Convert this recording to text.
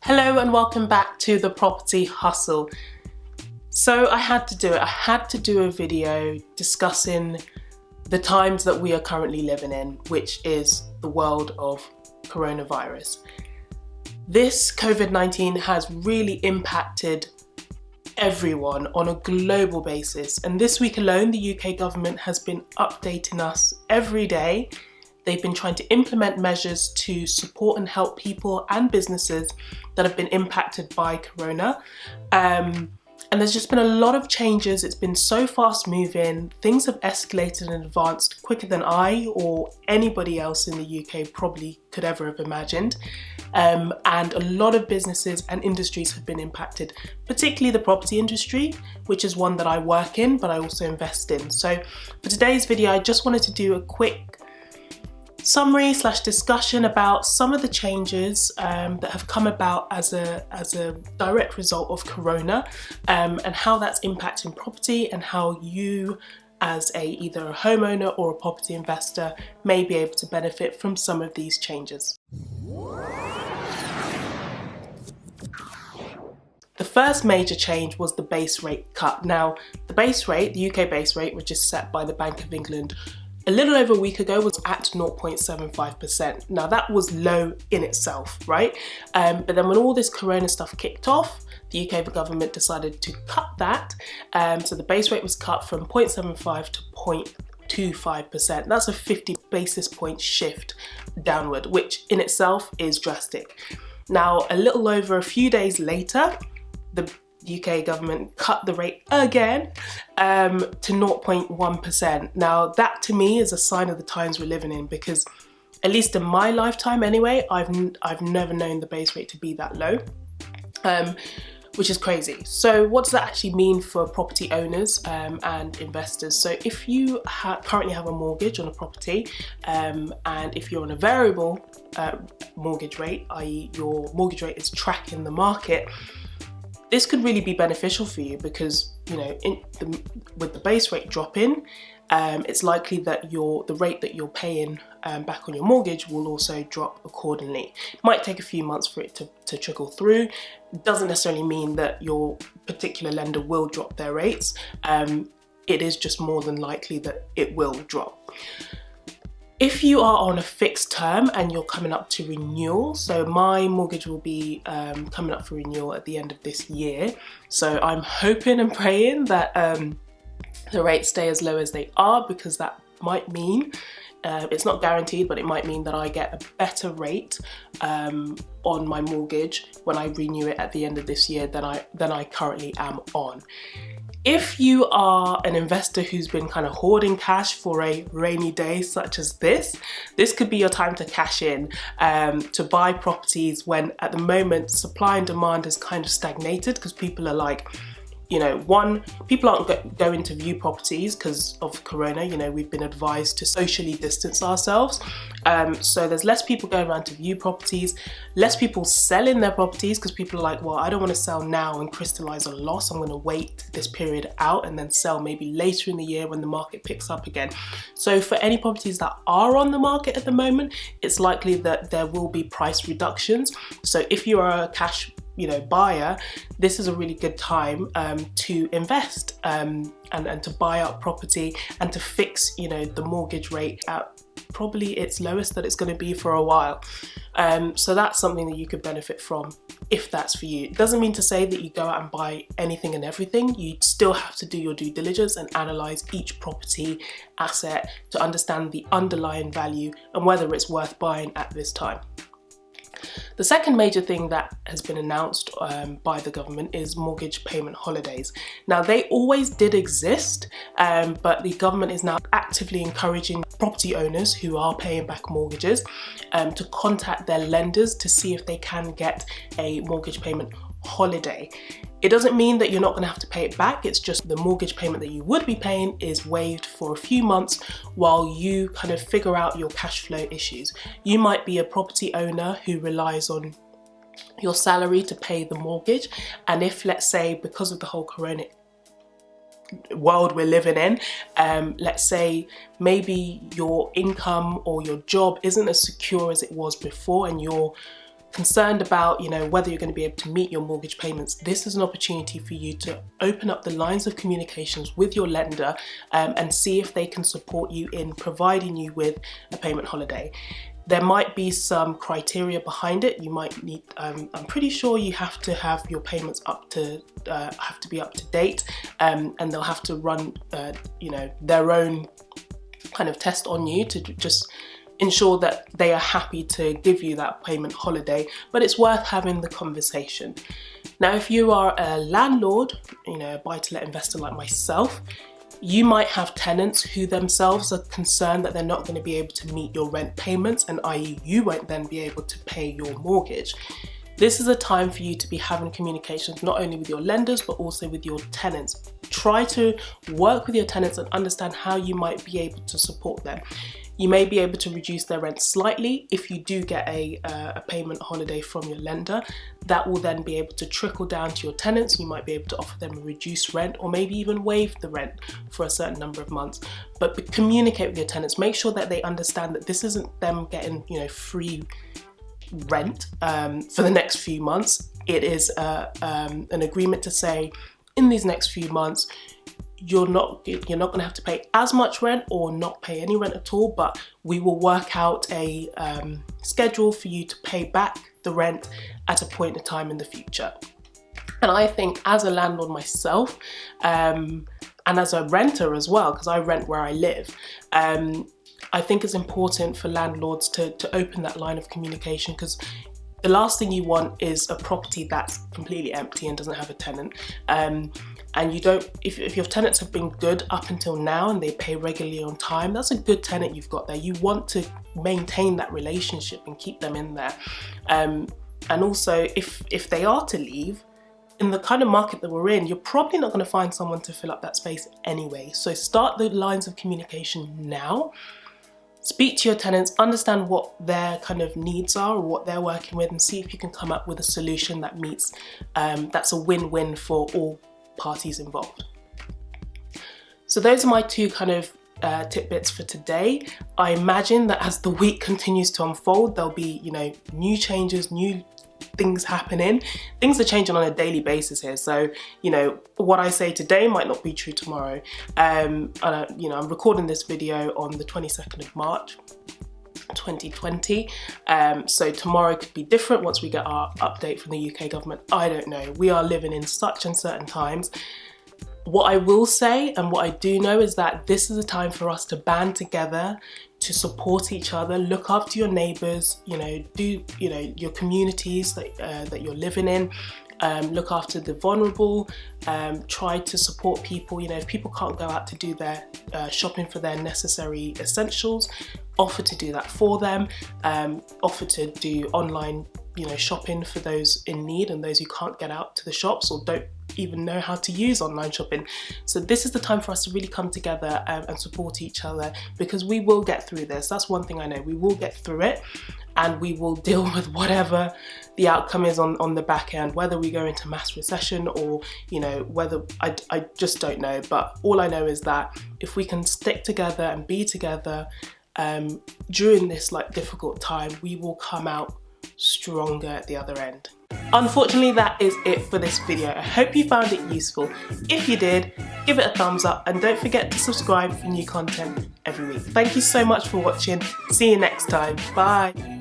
Hello and welcome back to the Property Hustle. So I had to do it. I had to do a video discussing the times that we are currently living in, which is the world of coronavirus. This COVID-19 has really impacted everyone on a global basis. And this week alone, the UK government has been updating us every day. They've been trying to implement measures to support and help people and businesses that have been impacted by corona. And there's just been a lot of changes. It's been so fast moving. Things have escalated and advanced quicker than I or anybody else in the UK probably could ever have imagined. And a lot of businesses and industries have been impacted, particularly the property industry, which is one that I work in, but I also invest in. So for today's video, I just wanted to do a quick summary / discussion about some of the changes that have come about as a direct result of corona, and how that's impacting property and how you as either a homeowner or a property investor may be able to benefit from some of these changes. The first major change was the base rate cut. Now, the base rate, the UK base rate, which is set by the Bank of England, a little over a week ago was at 0.75%. Now that was low in itself, right? But then when all this corona stuff kicked off, the UK government decided to cut that. So the base rate was cut from 0.75 to 0.25%. That's a 50 basis point shift downward, which in itself is drastic. Now, a little over a few days later, the UK government cut the rate again to 0.1%. Now that to me is a sign of the times we're living in, because at least in my lifetime anyway, I've never known the base rate to be that low, which is crazy. So what does that actually mean for property owners and investors? So if you currently have a mortgage on a property, and if you're on a variable mortgage rate, i.e. your mortgage rate is tracking the market, this could really be beneficial for you, because with the base rate dropping, it's likely that the rate that you're paying back on your mortgage will also drop accordingly. It might take a few months for it to trickle through. It doesn't necessarily mean that your particular lender will drop their rates. It is just more than likely that it will drop. If you are on a fixed term and you're coming up to renewal, so my mortgage will be coming up for renewal at the end of this year. So I'm hoping and praying that the rates stay as low as they are, because that might mean, it's not guaranteed, but it might mean that I get a better rate on my mortgage when I renew it at the end of this year than I currently am on. If you are an investor who's been kind of hoarding cash for a rainy day such as this could be your time to cash in, to buy properties when at the moment supply and demand is kind of stagnated, because people are like, people aren't going to view properties because of corona. We've been advised to socially distance ourselves. So there's less people going around to view properties, less people selling their properties, because people are like, well, I don't want to sell now and crystallize a loss. I'm going to wait this period out and then sell maybe later in the year when the market picks up again. So for any properties that are on the market at the moment, it's likely that there will be price reductions. So if you are a cash buyer, this is a really good time to invest and to buy up property and to fix the mortgage rate at probably its lowest that it's going to be for a while. So that's something that you could benefit from if that's for you. It doesn't mean to say that you go out and buy anything and everything. You still have to do your due diligence and analyze each property asset to understand the underlying value and whether it's worth buying at this time. The second major thing that has been announced by the government is mortgage payment holidays. Now, they always did exist, but the government is now actively encouraging property owners who are paying back mortgages to contact their lenders to see if they can get a mortgage payment holiday. It doesn't mean that you're not going to have to pay it back. It's just the mortgage payment that you would be paying is waived for a few months while you kind of figure out your cash flow issues. You might be a property owner who relies on your salary to pay the mortgage, and if, let's say, because of the whole corona world we're living in, let's say maybe your income or your job isn't as secure as it was before, and you're concerned about, whether you're going to be able to meet your mortgage payments, this is an opportunity for you to open up the lines of communications with your lender and see if they can support you in providing you with a payment holiday. There might be some criteria behind it. You might need, I'm pretty sure you have to have your payments have to be up to date, and they'll have to run, their own kind of test on you to just ensure that they are happy to give you that payment holiday, but it's worth having the conversation. Now, if you are a landlord, a buy-to-let investor like myself, you might have tenants who themselves are concerned that they're not going to be able to meet your rent payments, and i.e. you won't then be able to pay your mortgage. This is a time for you to be having communications not only with your lenders but also with your tenants. Try to work with your tenants and understand how you might be able to support them. You may be able to reduce their rent slightly if you do get a payment holiday from your lender. That will then be able to trickle down to your tenants. You might be able to offer them a reduced rent or maybe even waive the rent for a certain number of months. But communicate with your tenants. Make sure that they understand that this isn't them getting free rent for the next few months. It is an agreement to say in these next few months you're not going to have to pay as much rent or not pay any rent at all, but we will work out a schedule for you to pay back the rent at a point in time in the future. And I think as a landlord myself, and as a renter as well, because I rent where I live, I think it's important for landlords to open that line of communication, because the last thing you want is a property that's completely empty and doesn't have a tenant. And you don't, if your tenants have been good up until now and they pay regularly on time, that's a good tenant you've got there. You want to maintain that relationship and keep them in there. And also, if they are to leave, in the kind of market that we're in, you're probably not going to find someone to fill up that space anyway. So start the lines of communication now. Speak to your tenants, understand what their kind of needs are or what they're working with, and see if you can come up with a solution that meets, that's a win-win for all parties involved. So those are my two kind of tidbits for today. I imagine that as the week continues to unfold, there'll be, new changes, new things happening. Things are changing on a daily basis here. So, what I say today might not be true tomorrow. I'm recording this video on the 22nd of March, 2020. So tomorrow could be different once we get our update from the UK government. I don't know. We are living in such uncertain times. What I will say and what I do know is that this is a time for us to band together, to support each other, look after your neighbours, your communities that you're living in, look after the vulnerable, try to support people. If people can't go out to do their shopping for their necessary essentials, offer to do that for them, offer to do online shopping for those in need and those who can't get out to the shops or don't even know how to use online shopping. So this is the time for us to really come together and support each other, because we will get through this. That's one thing I know. We will get through it and we will deal with whatever the outcome is on the back end, whether we go into mass recession or, whether, I just don't know. But all I know is that if we can stick together and be together during this difficult time, we will come out stronger at the other end. Unfortunately, that is it for this video. I hope you found it useful. If you did, give it a thumbs up and don't forget to subscribe for new content every week. Thank you so much for watching. See you next time. Bye.